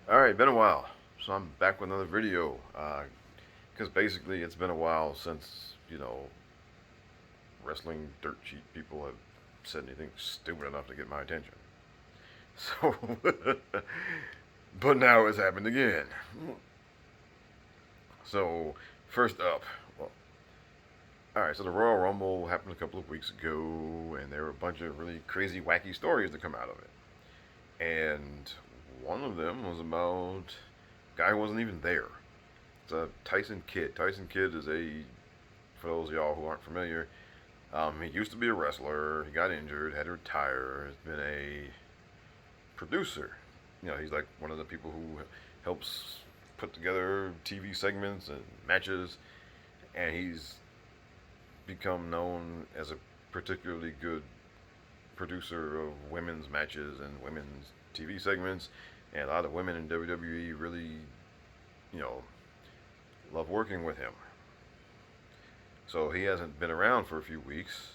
Alright, been a while. So I'm back with another video. Because basically it's been a while since, wrestling dirt sheet people have said anything stupid enough to get my attention. So, but now it's happened again. So, first up, well, alright, so the Royal Rumble happened a couple of weeks ago, and there were a bunch of really crazy, wacky stories that come out of it. And one of them was about a guy who wasn't even there. It's a Tyson Kidd. Tyson Kidd is for those of y'all who aren't familiar, he used to be a wrestler. He got injured, had to retire. Has been a producer. He's like one of the people who helps put together TV segments and matches, and he's become known as a particularly good producer of women's matches and women's TV segments. And a lot of women in WWE really, you know, love working with him. So he hasn't been around for a few weeks,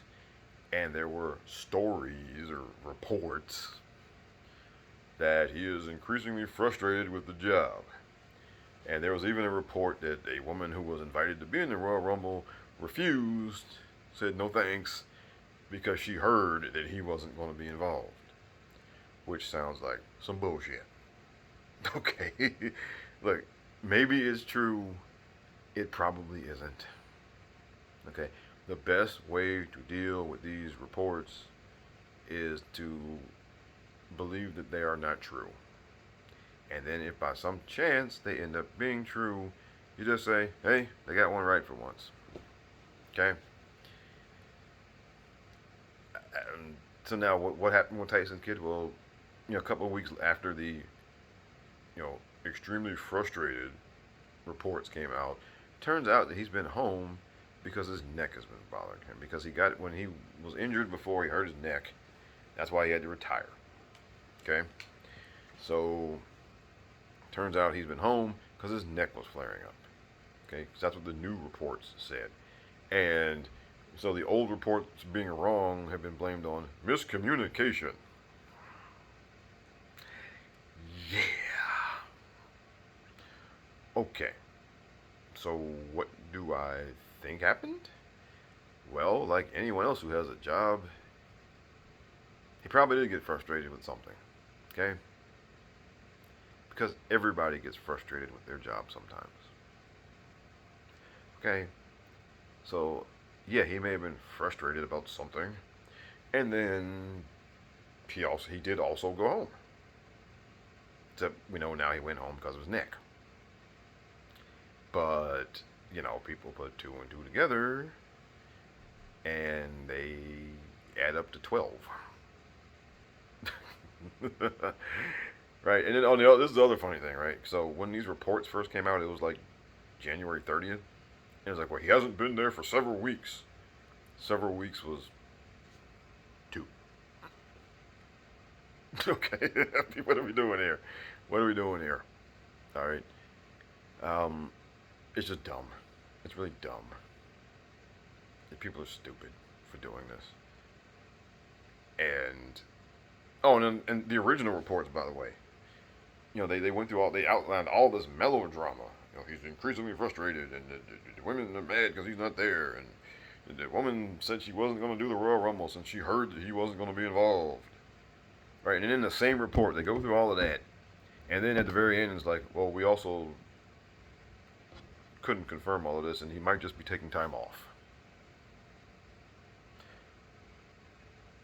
and there were stories or reports that he is increasingly frustrated with the job. And there was even a report that a woman who was invited to be in the Royal Rumble refused, said no thanks, because she heard that he wasn't going to be involved. Which sounds like some bullshit. Okay, look, maybe it's true, it probably isn't. Okay, the best way to deal with these reports is to believe that they are not true. And then if by some chance they end up being true, you just say, hey, they got one right for once. Okay? So now what happened with Tyson Kidd? Well, a couple of weeks after the, extremely frustrated reports came out, turns out that he's been home because his neck has been bothering him. Because when he was injured before, he hurt his neck. That's why he had to retire. Okay? So, turns out he's been home because his neck was flaring up. Okay? Because that's what the new reports said. And so the old reports being wrong have been blamed on miscommunication. Yeah. Okay. So what do I think happened? Well, like anyone else who has a job, he probably did get frustrated with something. Okay? Because everybody gets frustrated with their job sometimes. Okay? So, yeah, he may have been frustrated about something. And then he did also go home. Except we know now he went home because of his neck. But, people put two and two together and they add up to 12. Right? And then this is the other funny thing, right? So when these reports first came out, it was like January 30th. And it was like, well, he hasn't been there for several weeks. Several weeks was 2. Okay, what are we doing here? What are we doing here? All right. It's just dumb. It's really dumb. People are stupid for doing this. And and the original reports, by the way, they went through they outlined all this melodrama. He's increasingly frustrated, and the women are mad because he's not there, and the woman said she wasn't going to do the Royal Rumble since she heard that he wasn't going to be involved. Right, and in the same report, they go through all of that, and then at the very end, it's like, well, we also couldn't confirm all of this, and he might just be taking time off.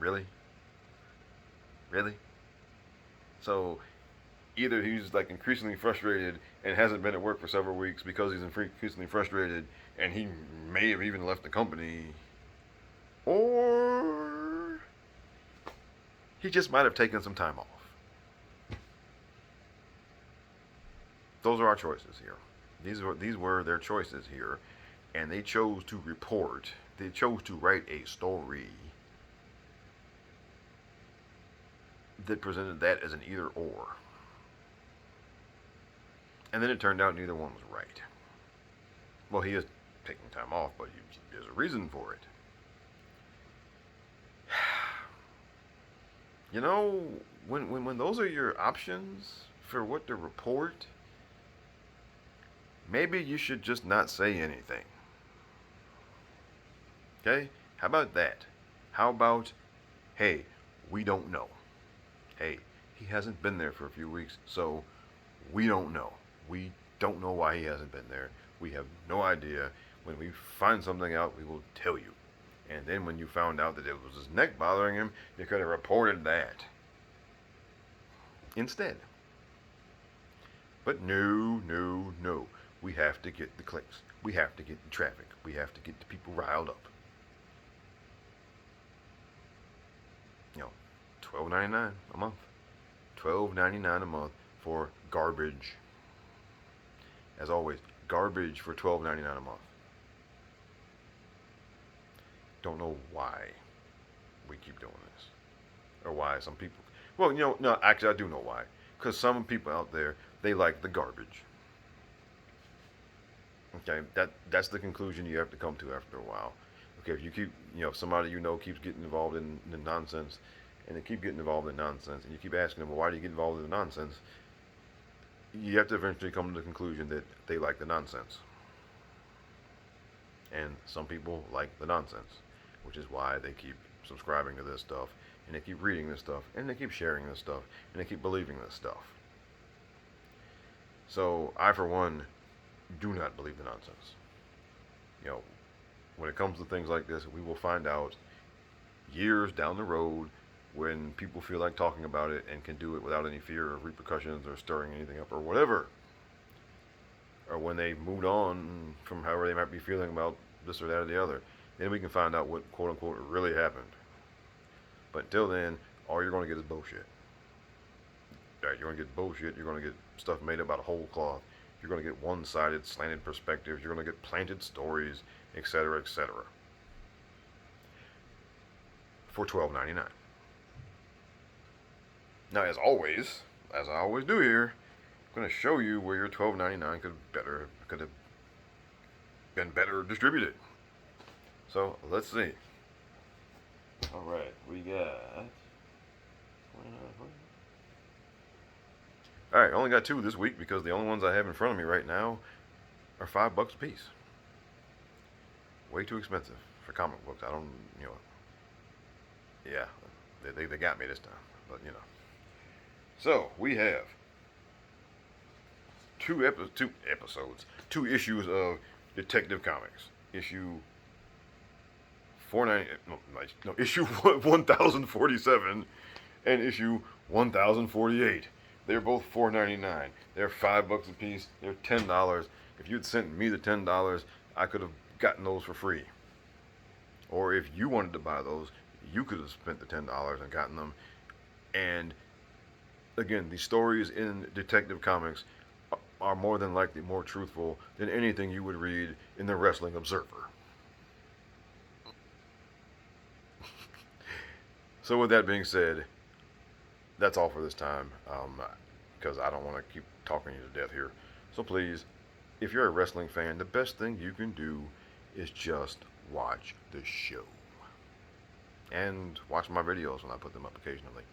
Really? Really? So either he's like increasingly frustrated and hasn't been at work for several weeks because he's increasingly frustrated and he may have even left the company, or he just might have taken some time off. Those are our choices here. These were their choices here, and they chose to report. They chose to write a story that presented that as an either or. And then it turned out neither one was right. Well, he is taking time off, but there's a reason for it. When those are your options for what to report, maybe you should just not say anything. Okay? How about that? How about, hey, we don't know. Hey, he hasn't been there for a few weeks, so we don't know. We don't know why he hasn't been there. We have no idea. When we find something out, we will tell you. And then when you found out that it was his neck bothering him, you could have reported that instead. But no, no, no. We have to get the clicks. We have to get the traffic. We have to get the people riled up. You know, $12.99 a month. $12.99 a month for garbage. As always, garbage for $12.99 a month. Don't know why we keep doing this, or why some people. Well, no, actually, I do know why. Because some people out there, they like the garbage. Okay, that's the conclusion you have to come to after a while. Okay, if you keep, if somebody keeps getting involved in the nonsense, and they keep getting involved in nonsense, and you keep asking them, well, why do you get involved in the nonsense? You have to eventually come to the conclusion that they like the nonsense. And some people like the nonsense, which is why they keep subscribing to this stuff, and they keep reading this stuff, and they keep sharing this stuff, and they keep believing this stuff. So I, for one, do not believe the nonsense. When it comes to things like this, we will find out years down the road when people feel like talking about it and can do it without any fear of repercussions or stirring anything up or whatever. Or when they moved on from however they might be feeling about this or that or the other. Then we can find out what, quote unquote, really happened. But until then, all you're going to get is bullshit. Right, you're going to get bullshit. You're going to get stuff made up out of whole cloth. You're going to get one-sided, slanted perspectives. You're going to get planted stories, etc., etc. For $12.99. Now, as I always do here, I'm going to show you where your $12.99 could have been better distributed. So let's see. All right, we got. All right, I only got 2 this week because the only ones I have in front of me right now are $5 a piece. Way too expensive for comic books. I don't, yeah, they got me this time, but So we have 2 episodes, 2 issues of Detective Comics. Issue 1047 and issue 1048. They're both $4.99. They're $5 a piece. They're $10. If you'd sent me the $10, I could have gotten those for free. Or if you wanted to buy those, you could have spent the $10 and gotten them. And again, the stories in Detective Comics are more than likely more truthful than anything you would read in the Wrestling Observer. So with that being said, that's all for this time, because I don't want to keep talking you to death here. So please, if you're a wrestling fan, the best thing you can do is just watch the show. And watch my videos when I put them up occasionally.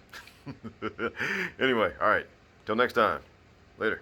Anyway, all right. Till next time. Later.